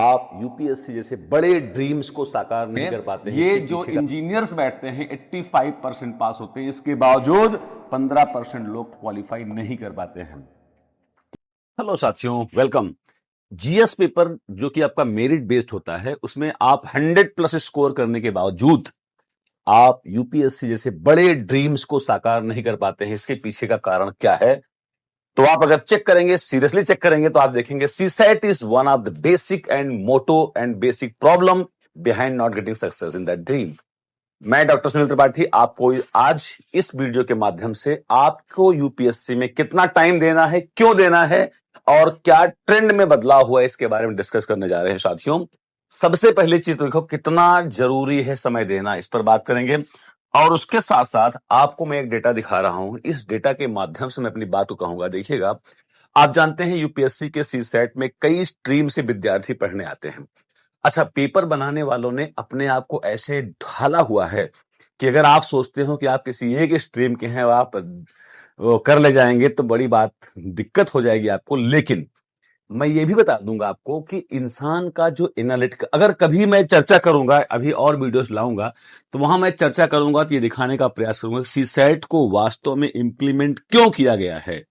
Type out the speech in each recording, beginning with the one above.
आप यूपीएससी जैसे बड़े ड्रीम्स को साकार नहीं कर पाते हैं। ये इसके जो पीछे का इंजीनियर्स बैठते हैं 85% पास होते हैं, इसके बावजूद 15% लोग क्वालिफाई नहीं कर पाते हैं। हेलो साथियों, वेलकम। जीएस पेपर जो कि आपका मेरिट बेस्ड होता है, उसमें आप 100 प्लस स्कोर करने के बावजूद आप यूपीएससी जैसे बड़े ड्रीम्स को साकार नहीं कर पाते हैं। इसके पीछे का कारण क्या है? तो आप अगर चेक करेंगे, सीरियसली चेक करेंगे, तो आप देखेंगे CSAT is one of the basic and motto and basic problem behind not getting success in that dream. मैं डॉक्टर सुनील त्रिपाठी आपको आज इस वीडियो के माध्यम से आपको यूपीएससी में कितना टाइम देना है, क्यों देना है और क्या ट्रेंड में बदलाव हुआ है, इसके बारे में डिस्कस करने जा रहे हैं। साथियों, सबसे पहली चीज तो देखो कितना जरूरी है समय देना, इस पर बात करेंगे। और उसके साथ साथ आपको मैं एक डेटा दिखा रहा हूं, इस डेटा के माध्यम से मैं अपनी बात को कहूंगा। देखिएगा, आप जानते हैं यूपीएससी के सीसैट में कई स्ट्रीम से विद्यार्थी पढ़ने आते हैं। अच्छा, पेपर बनाने वालों ने अपने आप को ऐसे ढाला हुआ है कि अगर आप सोचते हो कि आप किसी एक स्ट्रीम के हैं और आप वो कर ले जाएंगे तो बड़ी बात दिक्कत हो जाएगी आपको। लेकिन मैं ये भी बता दूंगा आपको कि इंसान का जो एनालिटिक, अगर कभी मैं चर्चा करूंगा, अभी और वीडियोस लाऊंगा तो वहां मैं चर्चा करूंगा, तो ये दिखाने का प्रयास करूंगा सीसैट को वास्तव में इंप्लीमेंट क्यों किया गया है।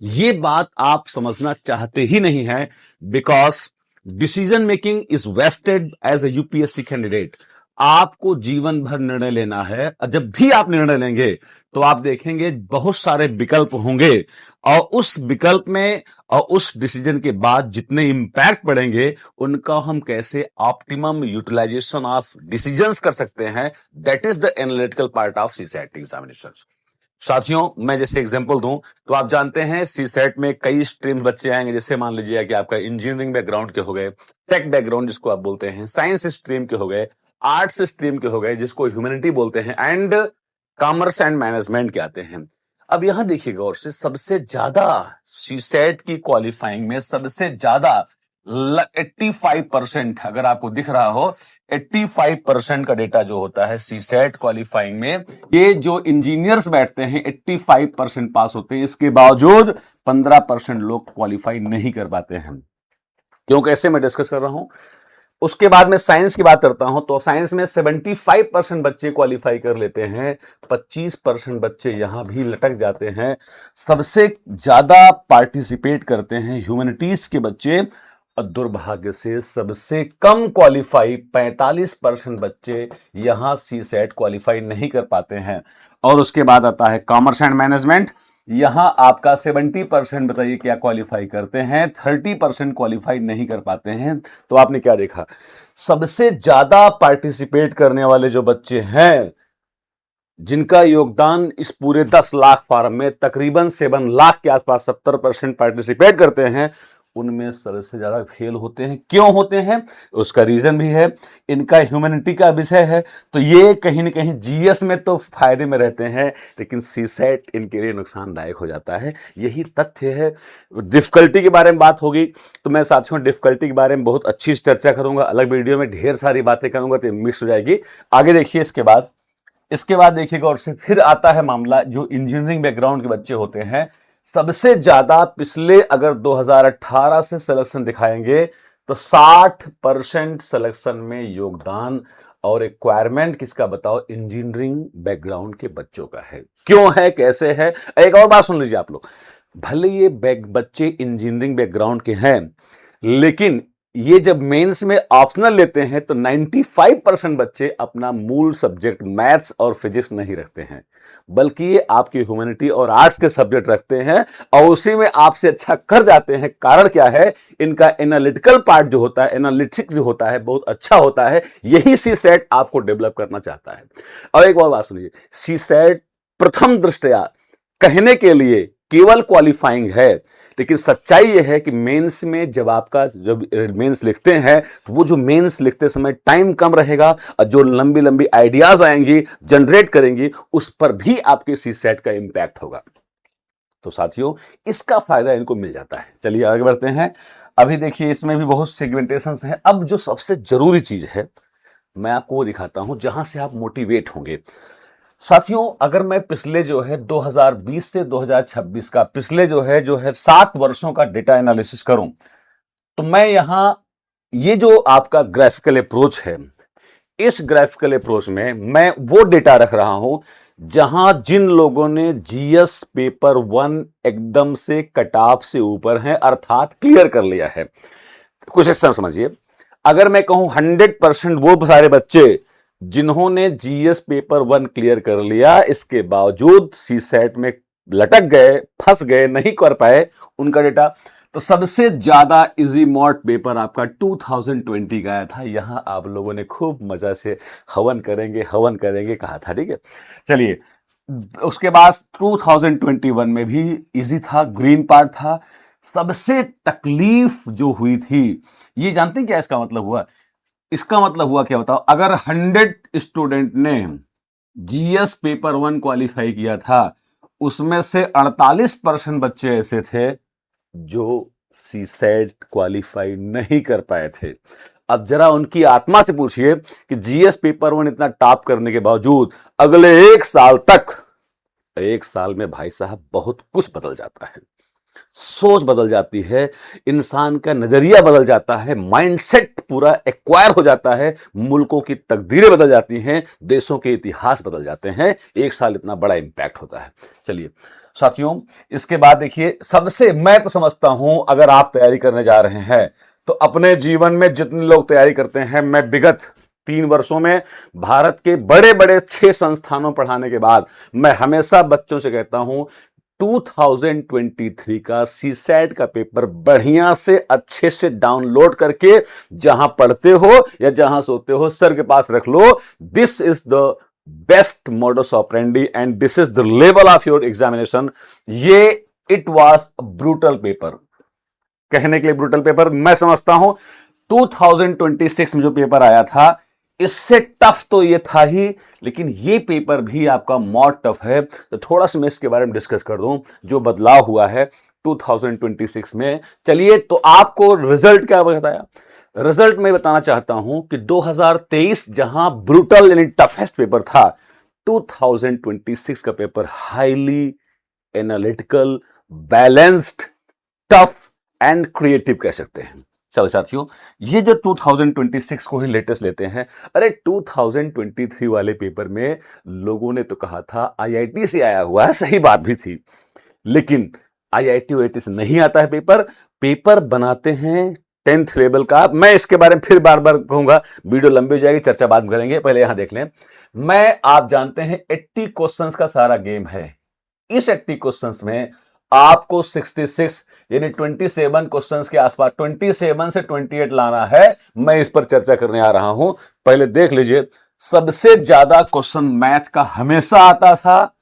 ये बात आप समझना चाहते ही नहीं है, because decision making is wasted as a UPSC candidate. आपको जीवन भर निर्णय लेना है, और जब भी आप निर्णय लेंगे तो आप देखेंगे बहुत सारे विकल्प होंगे, और उस विकल्प में और उस डिसीजन के बाद जितने इंपैक्ट पड़ेंगे उनका हम कैसे ऑप्टिमम यूटिलाइजेशन ऑफ डिसीजंस कर सकते हैं। That is the analytical part of CSAT examination. साथियों, मैं जैसे एग्जांपल दूं तो आप जानते हैं सीसैट में कई स्ट्रीम्स बच्चे आएंगे। जैसे मान लीजिए कि आपका इंजीनियरिंग बैकग्राउंड के हो गए, टेक बैकग्राउंड जिसको आप बोलते हैं, साइंस स्ट्रीम के हो गए, आर्ट्स स्ट्रीम के हो गए जिसको ह्यूमैनिटी बोलते हैं, एंड कॉमर्स एंड मैनेजमेंट के आते हैं। अब यहां देखिए गौर से, सबसे ज्यादा सीसैट की क्वालिफाइंग में सबसे ज्यादा 85%, अगर आपको दिख रहा हो 85% का डेटा जो होता है सीसैट क्वालिफाइंग में, ये जो इंजीनियर्स बैठते हैं 85% पास होते हैं, इसके बावजूद 15% लोग क्वालिफाई नहीं कर पाते हैं। क्यों, कैसे, मैं डिस्कस कर रहा हूं। उसके बाद में साइंस की बात करता हूं तो साइंस में 75% बच्चे क्वालिफाई कर लेते हैं, 25% बच्चे यहां भी लटक जाते हैं। सबसे ज्यादा पार्टिसिपेट करते हैं ह्यूमैनिटीज के बच्चे, और दुर्भाग्य से सबसे कम क्वालिफाई 45% बच्चे यहां सीसैट क्वालिफाई नहीं कर पाते हैं। और उसके बाद आता है कॉमर्स एंड मैनेजमेंट। यहां आपका 70% बताइए क्या क्वालिफाई करते हैं, 30% क्वालिफाई नहीं कर पाते हैं। तो आपने क्या देखा, सबसे ज्यादा पार्टिसिपेट करने वाले जो बच्चे हैं, जिनका योगदान इस पूरे 10 लाख फॉर्म में तकरीबन 7 लाख के आसपास 70% पार्टिसिपेट करते हैं, उनमें सबसे ज्यादा फेल होते हैं। क्यों होते हैं, उसका रीजन भी है, इनका ह्यूमैनिटी का विषय है, तो ये कहीं ना कहीं जीएस में तो फायदे में रहते हैं, लेकिन सीसैट इनके लिए नुकसानदायक हो जाता है। यही तथ्य है। डिफिकल्टी के बारे में बात होगी तो मैं साथियों डिफिकल्टी के बारे में बहुत अच्छी चर्चा करूंगा, अलग वीडियो में ढेर सारी बातें करूंगा तो मिक्स हो जाएगी। आगे देखिए, इसके बाद देखिएगा, और से फिर आता है मामला जो इंजीनियरिंग बैकग्राउंड के बच्चे होते हैं। सबसे ज्यादा पिछले अगर 2018 से सिलेक्शन दिखाएंगे तो 60% सिलेक्शन में योगदान और रिक्वायरमेंट किसका बताओ, इंजीनियरिंग बैकग्राउंड के बच्चों का है। क्यों है, कैसे है, एक और बात सुन लीजिए आप लोग। भले ये बच्चे इंजीनियरिंग बैकग्राउंड के हैं, लेकिन ये जब मेंस में ऑप्शनल लेते हैं तो 95% बच्चे अपना मूल सब्जेक्ट मैथ्स और फिजिक्स नहीं रखते हैं, बल्कि ये आपकी ह्यूमैनिटी और आर्ट्स के सब्जेक्ट रखते हैं, और उसी में आपसे अच्छा कर जाते हैं। कारण क्या है, इनका एनालिटिकल पार्ट जो होता है, एनालिटिक्स जो होता है, बहुत अच्छा होता है। यही सीसैट आपको डेवलप करना चाहता है। और एक और बात सुनिए, सीसैट प्रथम दृष्टया कहने के लिए केवल क्वालिफाइंग है, लेकिन सच्चाई यह है कि मेंस में जब मेंस लिखते हैं तो वो जो मेंस लिखते समय टाइम कम रहेगा, और जो लंबी लंबी आइडियाज आएंगी, जनरेट करेंगी, उस पर भी आपके सीसैट का इंपैक्ट होगा। तो साथियों, इसका फायदा इनको मिल जाता है। चलिए आगे बढ़ते हैं। अभी देखिए, इसमें भी बहुत सेगमेंटेशन है। अब जो सबसे जरूरी चीज है मैं आपको वो दिखाता हूं, जहां से आप मोटिवेट होंगे। साथियों, अगर मैं पिछले जो है 2020 से 2026 का पिछले जो है 7 वर्षों का डेटा एनालिसिस करूं, तो मैं यहां ये जो आपका ग्राफिकल अप्रोच है, इस ग्राफिकल अप्रोच में मैं वो डेटा रख रहा हूं जहां जिन लोगों ने जीएस पेपर 1 एकदम से कट ऑफ से ऊपर है, अर्थात क्लियर कर लिया है। कुछ इस तरह समझिए, अगर मैं कहूं 100% वो सारे बच्चे जिन्होंने जीएस पेपर 1 क्लियर कर लिया, इसके बावजूद सी सेट में लटक गए, फंस गए, नहीं कर पाए, उनका डेटा, तो सबसे ज्यादा इजी मॉड पेपर आपका 2020 का आया था। यहां आप लोगों ने खूब मजा से हवन करेंगे कहा था, ठीक है। चलिए, उसके बाद 2021 में भी इजी था, ग्रीन पार्ट था। सबसे तकलीफ जो हुई थी, ये जानते हैं क्या इसका मतलब हुआ? इसका मतलब हुआ क्या बताओ? अगर 100 स्टूडेंट ने जीएस पेपर 1 क्वालिफाई किया था, उसमें से 48% बच्चे ऐसे थे जो सी सेट क्वालिफाई नहीं कर पाए थे। अब जरा उनकी आत्मा से पूछिए कि जीएस पेपर 1 इतना टॉप करने के बावजूद अगले 1 साल में भाई साहब बहुत कुछ बदल जाता है। सोच बदल जाती है, इंसान का नजरिया बदल जाता है, माइंडसेट पूरा एक्वायर हो जाता है, मुल्कों की तकदीरें बदल जाती हैं, देशों के इतिहास बदल जाते हैं। 1 साल इतना बड़ा इंपैक्ट होता है। चलिए साथियों, इसके बाद देखिए, सबसे मैं तो समझता हूं अगर आप तैयारी करने जा रहे हैं तो अपने जीवन में जितने लोग तैयारी करते हैं, मैं विगत 3 वर्षों में भारत के बड़े बड़े 6 संस्थानों पढ़ाने के बाद मैं हमेशा बच्चों से कहता हूं 2023 का सीसैट का पेपर बढ़िया से अच्छे से डाउनलोड करके जहां पढ़ते हो या जहां सोते हो सर के पास रख लो। This is the best modus operandi and this is the level of your examination। ये इट वॉज ब्रूटल पेपर, कहने के लिए ब्रूटल पेपर, मैं समझता हूं 2026 में जो पेपर आया था इससे टफ तो ये था ही, लेकिन ये पेपर भी आपका मॉड टफ है। तो थोड़ा सा मैं इसके बारे में डिस्कस कर दूं जो बदलाव हुआ है 2026 में। चलिए, तो आपको रिजल्ट क्या बताया? रिजल्ट में बताना चाहता हूं कि 2023 जहां ब्रूटल यानी टफेस्ट पेपर था, 2026 का paper highly analytical, balanced, tough and creative कह सकते हैं। चलो साथियों, ये जो 2026 को ही लेटेस्ट लेते हैं, अरे 2023 वाले पेपर में लोगों ने तो कहा था आईआईटी से आया हुआ है, सही बात भी थी, लेकिन आईआईटी वाईटी से नहीं आता है पेपर। पेपर बनाते हैं 10th लेवल का। मैं इसके बारे में फिर बार बार कहूंगा, वीडियो लंबी हो जाएगी, चर्चा बाद में करेंगे, पहले यहां देख लें। आप जानते हैं 80 क्वेश्चंस का सारा गेम है। इस 80 क्वेश्चंस में आपको 66 यानी 27 क्वेश्चंस के आसपास, 27 से 28 लाना है। मैं इस पर चर्चा करने आ रहा हूं। पहले देख लीजिए, सबसे ज्यादा क्वेश्चन मैथ का हमेशा आता था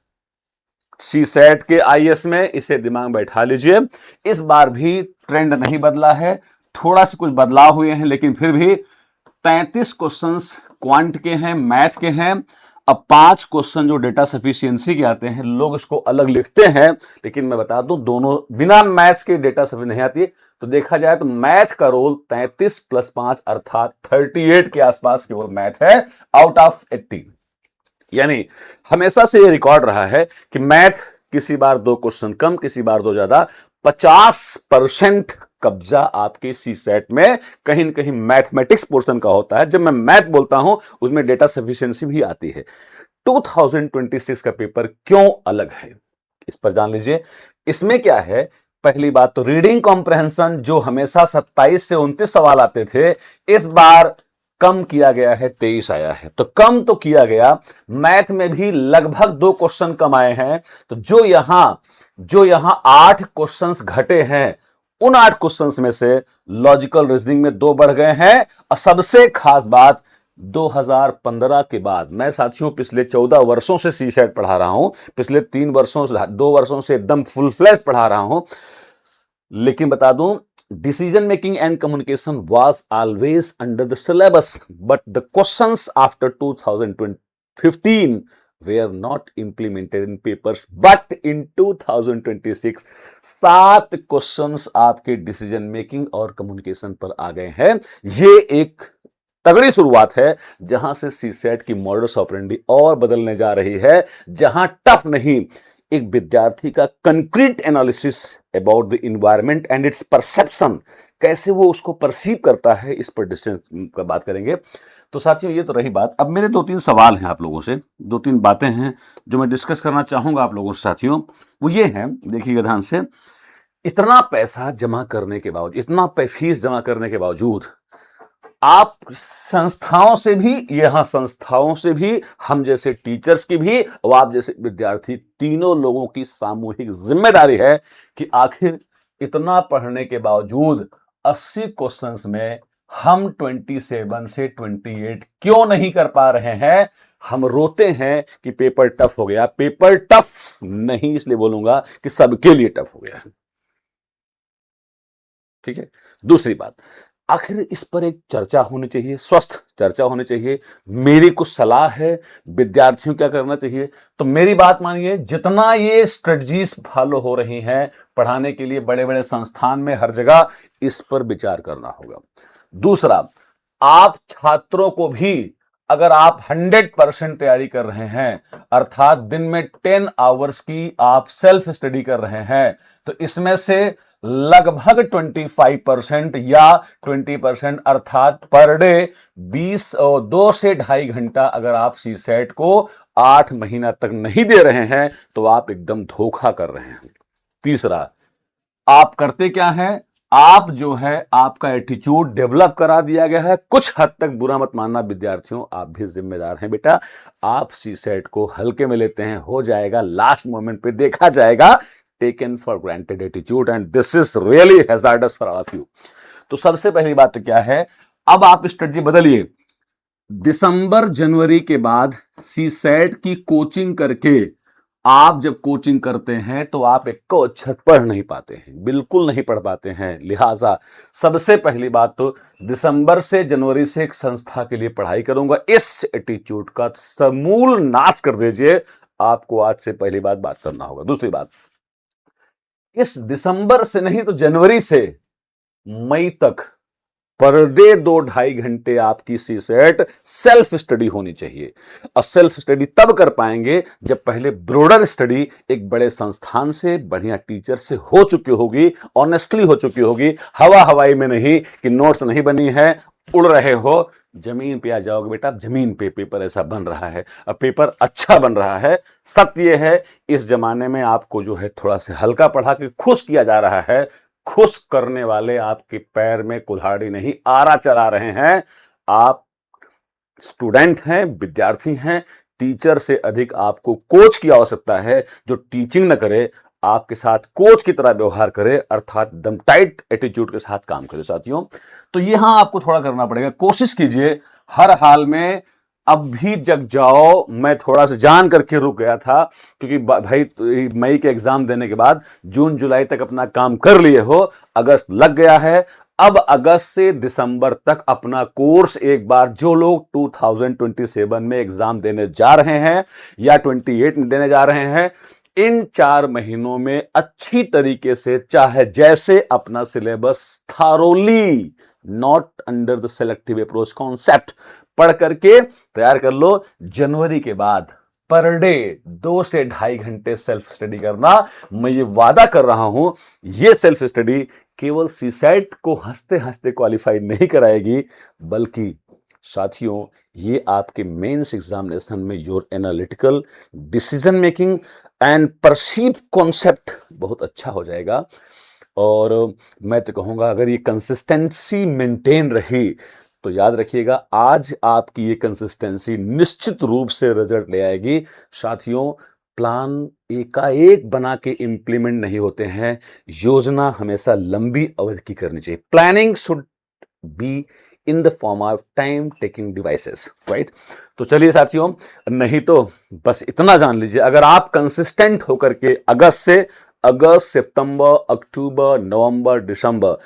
सी सेट के आईएएस में, इसे दिमाग में बैठा लीजिए। इस बार भी ट्रेंड नहीं बदला है, थोड़ा सा कुछ बदलाव हुए हैं, लेकिन फिर भी 33 क्वेश्चंस क्वांट के हैं, मैथ के हैं। अब 5 क्वेश्चन जो डेटा सफिशिएंसी के आते हैं, लोग इसको अलग लिखते हैं, लेकिन मैं बता दूं दोनों बिना मैथ्स के डेटा सफिशिएंसी नहीं आती। तो देखा जाए तो मैथ का रोल 33 + 5 अर्थात 38 के आसपास केवल मैथ है आउट ऑफ 80। यानी हमेशा से ये रिकॉर्ड रहा है कि मैथ किसी बार 2 क्वेश्चन कम, किसी बार 2 ज्यादा। 50% कब्जा आपके सी सेट में कहीं न कहीं मैथमेटिक्स पोर्शन का होता है। जब मैं मैथ बोलता हूं उसमें डेटा सफिशिएंसी भी आती है। 2026 का पेपर क्यों अलग है, इस पर जान लीजिए। इसमें क्या है, पहली बात तो रीडिंग कॉम्प्रहेंशन जो हमेशा 27 से 29 सवाल आते थे, इस बार कम किया गया है, 23 आया है। तो कम तो किया गया, मैथ में भी लगभग 2 क्वेश्चन कम आए हैं। तो जो यहां 8 क्वेश्चंस घटे हैं, उन 8 क्वेश्चंस में से लॉजिकल रीजनिंग में 2 बढ़ गए हैं। और सबसे खास बात, 2015 के बाद, मैं साथियों पिछले 14 वर्षों से सी सेट पढ़ा रहा हूं, पिछले 2 वर्षों से एकदम फुल फ्लैश पढ़ा रहा हूं, लेकिन बता दूं decision making and communication was always under the syllabus, but the questions after 2015 were not implemented in papers, but in 2026 7 questions आपके डिसीजन मेकिंग और कम्युनिकेशन पर आ गए हैं। ये एक तगड़ी शुरुआत है, जहां से सी सेट की मॉडस ऑपरेंडी और बदलने जा रही है। जहां टफ नहीं, एक विद्यार्थी का concrete analysis about the environment and it's perception, कैसे वो उसको परसीव करता है, इस पर डिस्टेंस का बात करेंगे। तो साथियों ये तो रही बात। अब मेरे 2-3 सवाल हैं आप लोगों से, 2-3 बातें हैं जो मैं डिस्कस करना चाहूंगा आप लोगों से साथियों। वो ये हैं, देखिएगा ध्यान से, इतना पैसा जमा करने के बावजूद, इतना फीस जमा करने के बावजूद आप संस्थाओं से भी, यहां संस्थाओं से भी, हम जैसे टीचर्स की भी और आप जैसे विद्यार्थी, तीनों लोगों की सामूहिक जिम्मेदारी है कि आखिर इतना पढ़ने के बावजूद 80 क्वेश्चंस में हम 27 से 28 क्यों नहीं कर पा रहे हैं। हम रोते हैं कि पेपर टफ हो गया, पेपर टफ नहीं इसलिए बोलूंगा कि सबके लिए टफ हो गया है। ठीक है। दूसरी बात, आखिर इस पर एक चर्चा होनी चाहिए, स्वस्थ चर्चा होनी चाहिए। मेरी कुछ सलाह है, विद्यार्थियों क्या करना चाहिए। तो मेरी बात मानिए, जितना ये स्ट्रेटजीज फॉलो हो रही हैं पढ़ाने के लिए बड़े बड़े संस्थान में, हर जगह, इस पर विचार करना होगा। दूसरा, आप छात्रों को भी, अगर आप 100% तैयारी कर रहे हैं, अर्थात दिन में 10 आवर्स की आप सेल्फ स्टडी कर रहे हैं, तो इसमें से लगभग 25% या 20%, अर्थात पर डे 2 से 2.5 घंटा अगर आप सी सेट को 8 महीना तक नहीं दे रहे हैं तो आप एकदम धोखा कर रहे हैं। तीसरा, आप करते क्या हैं, आप जो है आपका एटीट्यूड डेवलप करा दिया गया है। कुछ हद तक बुरा मत मानना विद्यार्थियों, आप भी जिम्मेदार हैं बेटा। आप सी सेट को हल्के में लेते हैं, हो जाएगा, लास्ट मोमेंट पे देखा जाएगा। Taken for granted attitude and this is really hazards for all of you. तो सबसे पहली बात तो क्या है, अब आप स्ट्रेटजी बदलिए। दिसंबर जनवरी के बाद सी सेट की कोचिंग करके, आप जब कोचिंग करते हैं तो आप एक अक्षर पढ़ नहीं पाते हैं, बिल्कुल नहीं पढ़ पाते हैं। लिहाजा सबसे पहली बात तो दिसंबर से जनवरी से एक संस्था के लिए पढ़ाई करूंगा, इस एटीट्यूड का समूल नाश कर दीजिए। आपको आज से पहली बात करना होगा। दूसरी बात, इस दिसंबर से नहीं तो जनवरी से मई तक पर डे 2-2.5 घंटे आपकी सी सेट सेल्फ स्टडी होनी चाहिए। और सेल्फ स्टडी तब कर पाएंगे जब पहले ब्रॉडर स्टडी एक बड़े संस्थान से, बढ़िया टीचर से हो चुकी होगी, ऑनेस्टली हो चुकी होगी, हवा हवाई में नहीं कि नोट्स नहीं बनी है, उड़ रहे हो, जमीन पे आ जाओगे बेटा। जमीन पे पेपर ऐसा बन रहा है, अब पेपर अच्छा बन रहा है। सत्य यह है, इस जमाने में आपको जो है थोड़ा सा हल्का पढ़ा के खुश किया जा रहा है। खुश करने वाले आपके पैर में कुल्हाड़ी नहीं आरा चला रहे हैं। आप स्टूडेंट हैं, विद्यार्थी हैं, टीचर से अधिक आपको कोच की आवश्यकता है, जो टीचिंग न करे, आपके साथ कोच की तरह व्यवहार करे, अर्थात दम टाइट एटीट्यूड के साथ काम करे। साथियों, तो यहां आपको थोड़ा करना पड़ेगा। कोशिश कीजिए हर हाल में, अब भी जग जाओ। मैं थोड़ा सा जान करके रुक गया था क्योंकि भाई मई के एग्जाम देने के बाद जून जुलाई तक अपना काम कर लिए हो, अगस्त लग गया है। अब अगस्त से दिसंबर तक अपना कोर्स एक बार, जो लोग 2027 में एग्जाम देने जा रहे हैं या 28 में देने जा रहे हैं, इन 4 महीनों में अच्छी तरीके से, चाहे जैसे, अपना syllabus thoroughly, not under the selective approach concept, पढ़ करके तैयार कर लो। जनवरी के बाद पर डे 2 से 2.5 घंटे सेल्फ स्टडी करना। मैं ये वादा कर रहा हूं, ये सेल्फ स्टडी केवल सीसेट को हंसते हंसते क्वालिफाई नहीं कराएगी, बल्कि साथियों ये आपके मेंस एग्जामिनेशन में your analytical, decision making and perceive concept बहुत अच्छा हो जाएगा। और मैं तो कहूँगा, अगर ये कंसिस्टेंसी मेंटेन रही तो याद रखिएगा, आज आपकी ये कंसिस्टेंसी निश्चित रूप से रिजल्ट ले आएगी। साथियों, प्लान एकाएक बना के इंप्लीमेंट नहीं होते हैं, योजना हमेशा लंबी अवधि की करनी चाहिए। Planning should be in the form of time taking devices, right. तो चलिए साथियों, नहीं तो बस इतना जान लीजिए, अगर आप कंसिस्टेंट होकर के अगस्त, सितंबर, अक्टूबर, नवंबर, दिसंबर,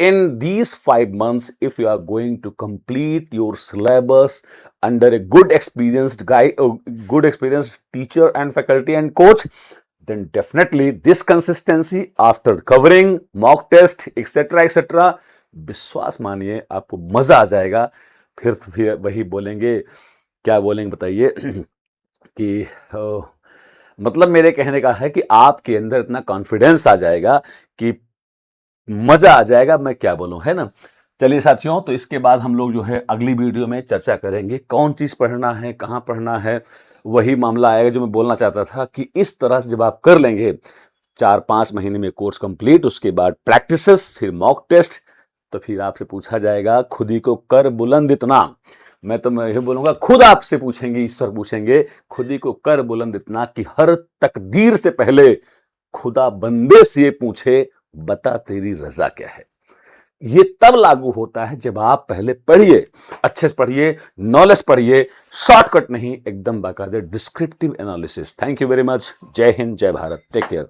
in these 5 months, if you are going to complete your syllabus under a good experienced good experienced teacher and faculty and coach, then definitely this consistency, after covering mock test etc, विश्वास मानिए आपको मजा आ जाएगा। फिर वही बोलेंगे, क्या बोलेंगे बताइए कि मतलब मेरे कहने का है कि आपके अंदर इतना कॉन्फिडेंस आ जाएगा कि मजा आ जाएगा, मैं क्या बोलूं, है ना। चलिए साथियों, तो इसके बाद हम लोग जो है अगली वीडियो में चर्चा करेंगे कौन चीज पढ़ना है, कहाँ पढ़ना है। वही मामला आएगा जो मैं बोलना चाहता था कि इस तरह से जब आप कर लेंगे 4-5 महीने में कोर्स कंप्लीट, उसके बाद प्रैक्टिसेस, फिर मॉक टेस्ट, तो फिर आपसे पूछा जाएगा खुद ही को कर बुलंद इतना। मैं यही बोलूंगा, खुद आपसे पूछेंगे, ईश्वर पूछेंगे खुद ही को कर बुलंद इतना कि हर तकदीर से पहले खुदा बंदे से ये पूछे बता तेरी रजा क्या है। ये तब लागू होता है जब आप पहले पढ़िए, अच्छे से पढ़िए, नॉलेज पढ़िए, शॉर्टकट नहीं, एकदम बाकायदे descriptive analysis. Thank you very much. जय हिंद, जय भारत, टेक केयर।